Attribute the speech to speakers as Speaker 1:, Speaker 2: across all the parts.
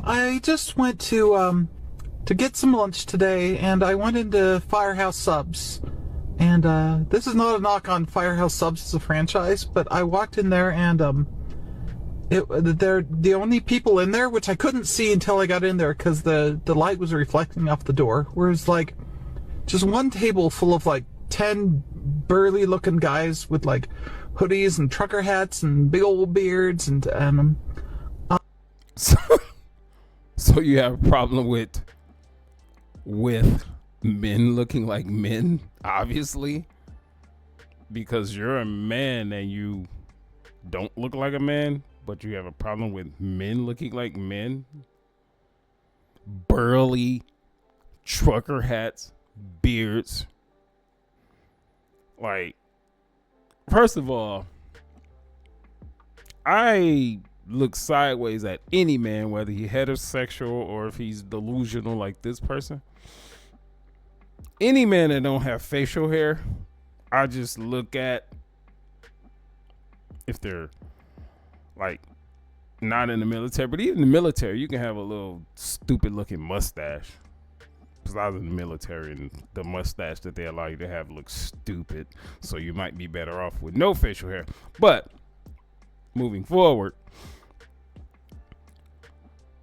Speaker 1: I just went to get some lunch today, and I went into Firehouse Subs. And this is not a knock on Firehouse Subs as a franchise, but I walked in there and they're the only people in there, which I couldn't see until I got in there because the light was reflecting off the door. Whereas like just one table full of like 10 burly looking guys with like hoodies and trucker hats and big old beards and
Speaker 2: so you have a problem with men looking like men, obviously, because you're a man and you don't look like a man, but you have a problem with men looking like men. Burly trucker hats, beards. Like, first of all, I look sideways at any man, whether he's heterosexual or if he's delusional like this person. Any man that don't have facial hair, I just look at if they're like not in the military. But even in the military, you can have a little stupid looking mustache. Because I was in the military and the mustache that they allow you to have looks stupid. So you might be better off with no facial hair. But moving forward,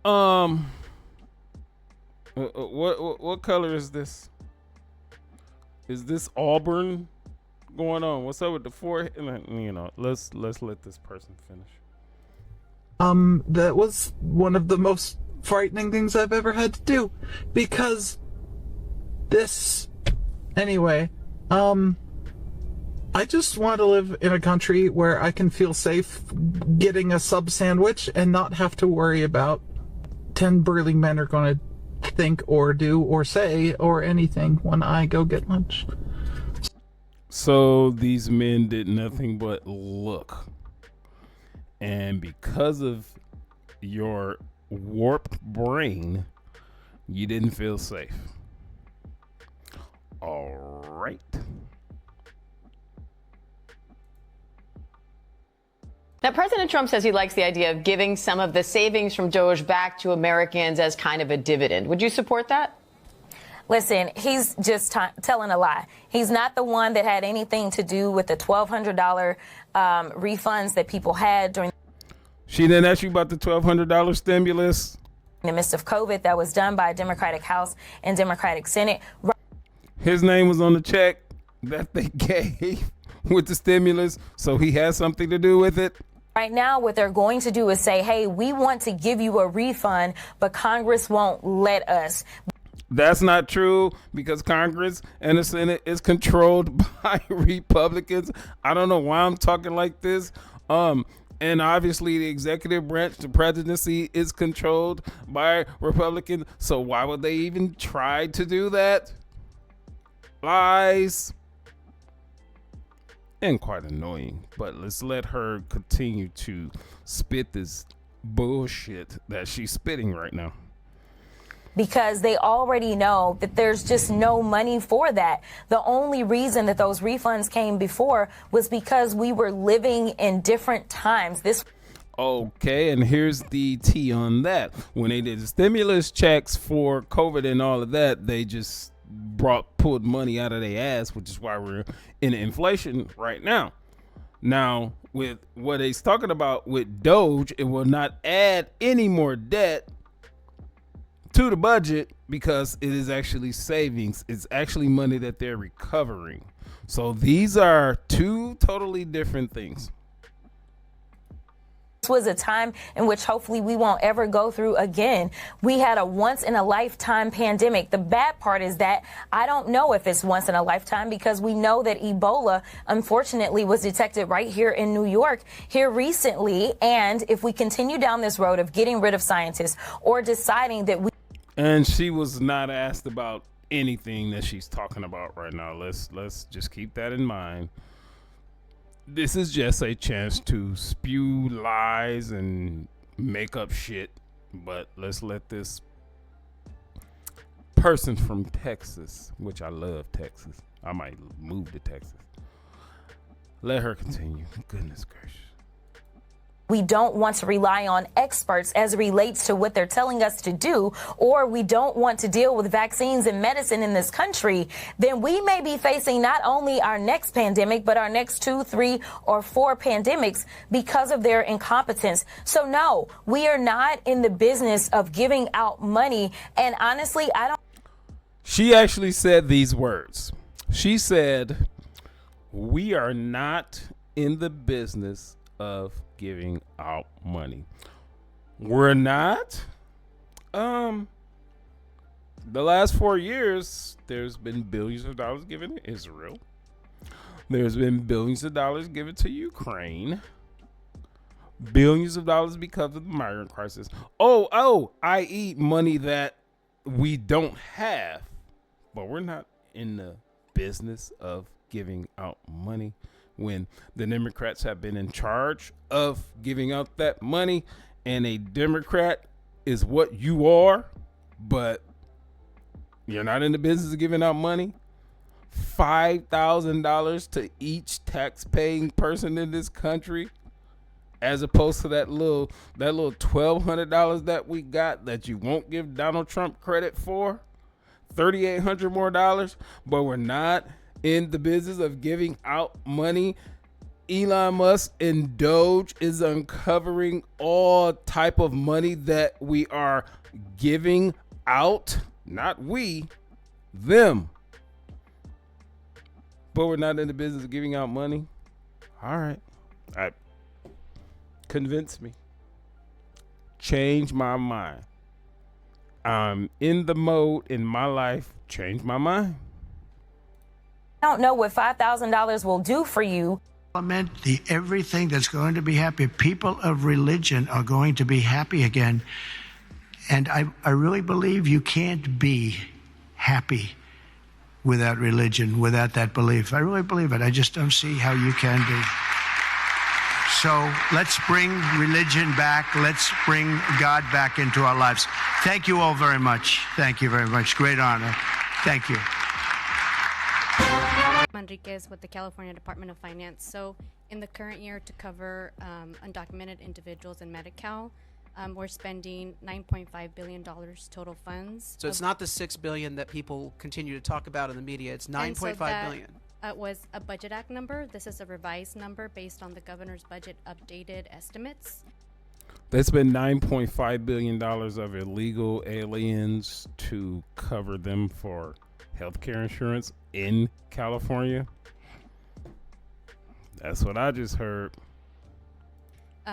Speaker 2: what color is this? Is this auburn going on? What's up with the forehead? You know, let's let this person finish.
Speaker 1: That was one of the most frightening things I've ever had to do, because anyway, I just want to live in a country where I can feel safe getting a sub sandwich and not have to worry about 10 burly men are going to think or do or say or anything when I go get lunch.
Speaker 2: So these men did nothing but look. And because of your warped brain, you didn't feel safe. All right.
Speaker 3: Now, President Trump says he likes the idea of giving some of the savings from Doge back to Americans as kind of a dividend. Would you support that?
Speaker 4: Listen, he's just telling a lie. He's not the one that had anything to do with the $1,200 refunds that people had during.
Speaker 2: She didn't ask you about the $1,200 stimulus?
Speaker 4: In the midst of COVID that was done by a Democratic House and Democratic Senate.
Speaker 2: His name was on the check that they gave with the stimulus, so he has something to do with it.
Speaker 4: Right now, what they're going to do is say, hey, we want to give you a refund, but Congress won't let us.
Speaker 2: That's not true, because Congress and the Senate is controlled by Republicans. I don't know why I'm talking like this. And obviously the executive branch, the presidency, is controlled by Republicans. So why would they even try to do that? Lies. And quite annoying. But let's let her continue to spit this bullshit that she's spitting right now.
Speaker 4: Because they already know that there's just no money for that. The only reason that those refunds came before was because we were living in different times.
Speaker 2: Okay, and here's the tea on that. When they did the stimulus checks for COVID and all of that, they just pulled money out of their ass, which is why we're in inflation right now. Now, with what he's talking about with Doge, it will not add any more debt to the budget because it is actually savings. It's actually money that they're recovering. So these are two totally different things.
Speaker 4: This was a time in which hopefully we won't ever go through again. We had a once in a lifetime pandemic. The bad part is that I don't know if it's once in a lifetime, because we know that Ebola, unfortunately, was detected right here in New York here recently. And if we continue down this road of getting rid of scientists or deciding that we.
Speaker 2: And she was not asked about anything that she's talking about right now. Let's just keep that in mind. This is just a chance to spew lies and make up shit. But let's let this person from Texas, which I love Texas. I might move to Texas. Let her continue. Goodness gracious.
Speaker 4: we don't want to rely on experts as it relates to what they're telling us to do, or we don't want to deal with vaccines and medicine in this country, then we may be facing not only our next pandemic, but our next 2, 3, or 4 pandemics because of their incompetence. So no, we are not in the business of giving out money. And honestly, I don't.
Speaker 2: She actually said these words. She said, "We are not in the business of giving out money." We're not. The last 4 years, there's been billions of dollars given to Israel. There's been billions of dollars given to Ukraine. Billions of dollars because of the migrant crisis. I.e. money that we don't have. But we're not in the business of giving out money when the Democrats have been in charge of giving out that money, and a Democrat is what you are, but you're not in the business of giving out money. $5,000 to each tax-paying person in this country, as opposed to that little $1,200 that we got that you won't give Donald Trump credit for. $3,800 more dollars, but we're not in the business of giving out money. Elon Musk and Doge is uncovering all type of money that we are giving out. Not we, them. But we're not in the business of giving out money. All right. Convince me. Change my mind. I'm in the mode in my life. Change my mind.
Speaker 4: I don't know what $5,000 will do for you.
Speaker 5: Everything that's going to be happy. People of religion are going to be happy again. And I really believe you can't be happy without religion, without that belief. I really believe it. I just don't see how you can be. So let's bring religion back. Let's bring God back into our lives. Thank you all very much. Thank you very much. Great honor. Thank you.
Speaker 6: Enriquez with the California Department of Finance. So in the current year, to cover undocumented individuals in Medi-Cal, we're spending $9.5 billion total funds.
Speaker 7: So it's not the $6 billion that people continue to talk about in the media. It's $9.5 billion.
Speaker 6: Was a Budget Act number. This is a revised number based on the governor's budget updated estimates.
Speaker 2: There's been $9.5 billion of illegal aliens to cover them for healthcare insurance in California. That's what I just heard.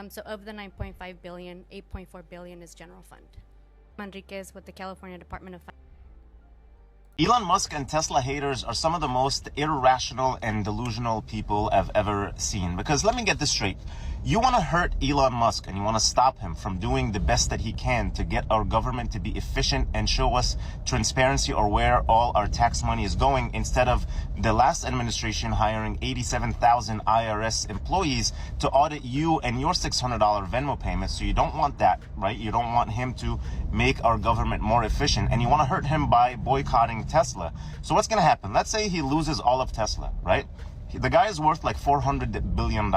Speaker 6: So of the $9.5 billion, $8.4 billion is general fund. Enriquez with the California Department of Finance.
Speaker 8: Elon Musk and Tesla haters are some of the most irrational and delusional people I've ever seen. Because let me get this straight. You want to hurt Elon Musk and you want to stop him from doing the best that he can to get our government to be efficient and show us transparency or where all our tax money is going, instead of the last administration hiring 87,000 IRS employees to audit you and your $600 Venmo payments. So you don't want that, right? You don't want him to make our government more efficient, and you want to hurt him by boycotting Tesla. So what's going to happen? Let's say he loses all of Tesla, right? The guy is worth like $400 billion.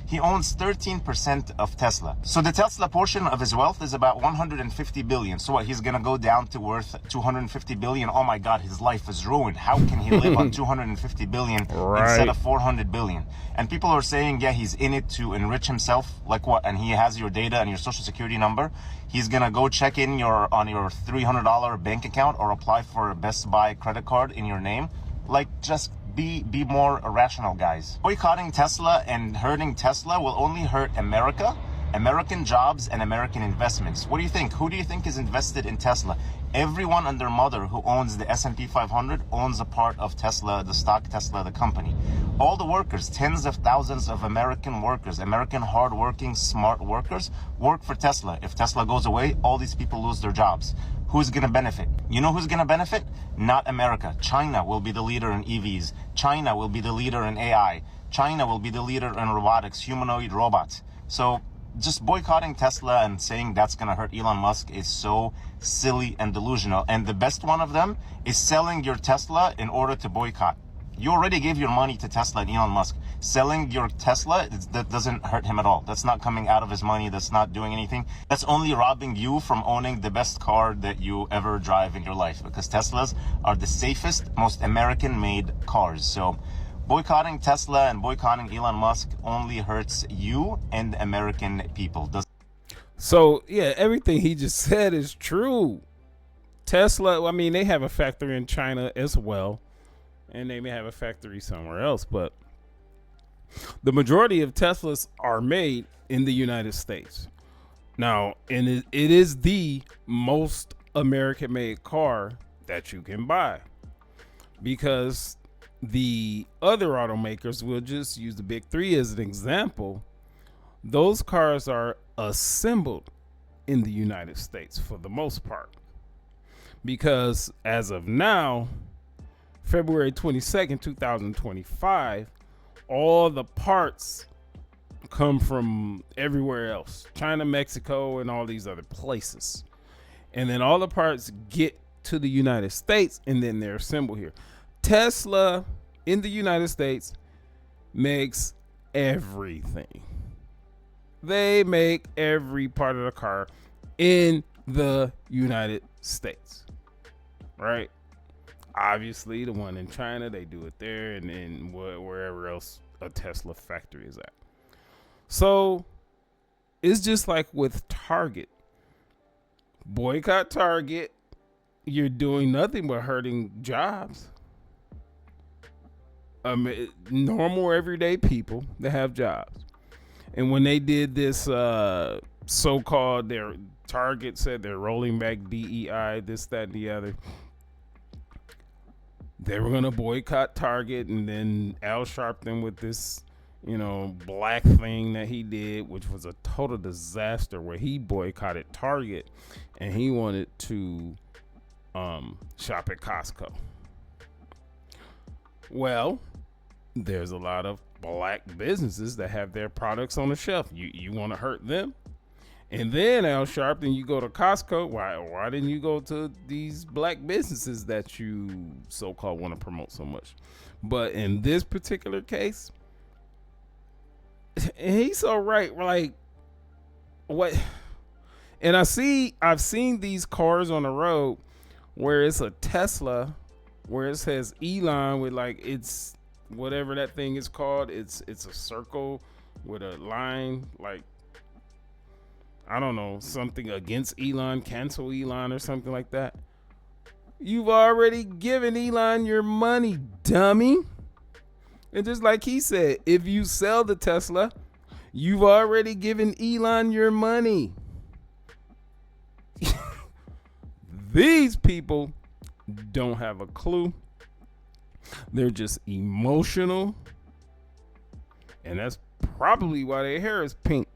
Speaker 8: He owns 13% of Tesla. So the Tesla portion of his wealth is about $150 billion. So what, he's going to go down to worth $250 billion? Oh my God, his life is ruined. How can he live on $250 billion instead of $400 billion? And people are saying, yeah, he's in it to enrich himself. Like what? And he has your data and your social security number. He's going to go check in on your $300 bank account or apply for a Best Buy credit card in your name. Like, just be more irrational, guys. Boycotting Tesla and hurting Tesla will only hurt America, American jobs, and American investments. What do you think? Who do you think is invested in Tesla? Everyone and their mother who owns the S&P 500 owns a part of Tesla, the stock Tesla, the company. All the workers, tens of thousands of American workers, American hardworking, smart workers, work for Tesla. If Tesla goes away, all these people lose their jobs. Who's going to benefit? You know who's going to benefit? Not America. China will be the leader in EVs. China will be the leader in AI. China will be the leader in robotics, humanoid robots. So just boycotting Tesla and saying that's going to hurt Elon Musk is so silly and delusional. And the best one of them is selling your Tesla in order to boycott. You already gave your money to Tesla and Elon Musk. Selling your Tesla, that doesn't hurt him at all. That's not coming out of his money. That's not doing anything. That's only robbing you from owning the best car that you ever drive in your life, because Teslas are the safest, most American-made cars. So boycotting Tesla and boycotting Elon Musk only hurts you and American people.
Speaker 2: So, yeah, everything he just said is true. Tesla, I mean, they have a factory in China as well, and they may have a factory somewhere else, but the majority of Teslas are made in the United States. Now, and it is the most American-made car that you can buy, because the other automakers, will just use the big three as an example, those cars are assembled in the United States for the most part. Because as of now, February 22nd, 2025, all the parts come from everywhere else. China, Mexico, and all these other places. And then all the parts get to the United States, and then they're assembled here. Tesla in the United States makes everything. They make every part of the car in the United States, right? Obviously, the one in China, they do it there, and then wherever else a Tesla factory is at. So it's just like with Target. Boycott Target, you're doing nothing but hurting jobs. Normal, everyday people that have jobs. And when they did this so-called, their Target said they're rolling back DEI, this, that, and the other. They were going to boycott Target, and then Al Sharpton with this, black thing that he did, which was a total disaster, where he boycotted Target and he wanted to shop at Costco. Well, there's a lot of black businesses that have their products on the shelf. You want to hurt them? And then Al Sharpton, you go to Costco. Why didn't you go to these black businesses that you so-called want to promote so much? But in this particular case, he's so right. Like, what? And I've seen these cars on the road where it's a Tesla, where it says Elon with, like, it's whatever that thing is called. It's a circle with a line, like, I don't know, something against Elon, cancel Elon or something like that. You've already given Elon your money, dummy. And just like he said, if you sell the Tesla, you've already given Elon your money. These people don't have a clue. They're just emotional. And that's probably why their hair is pink.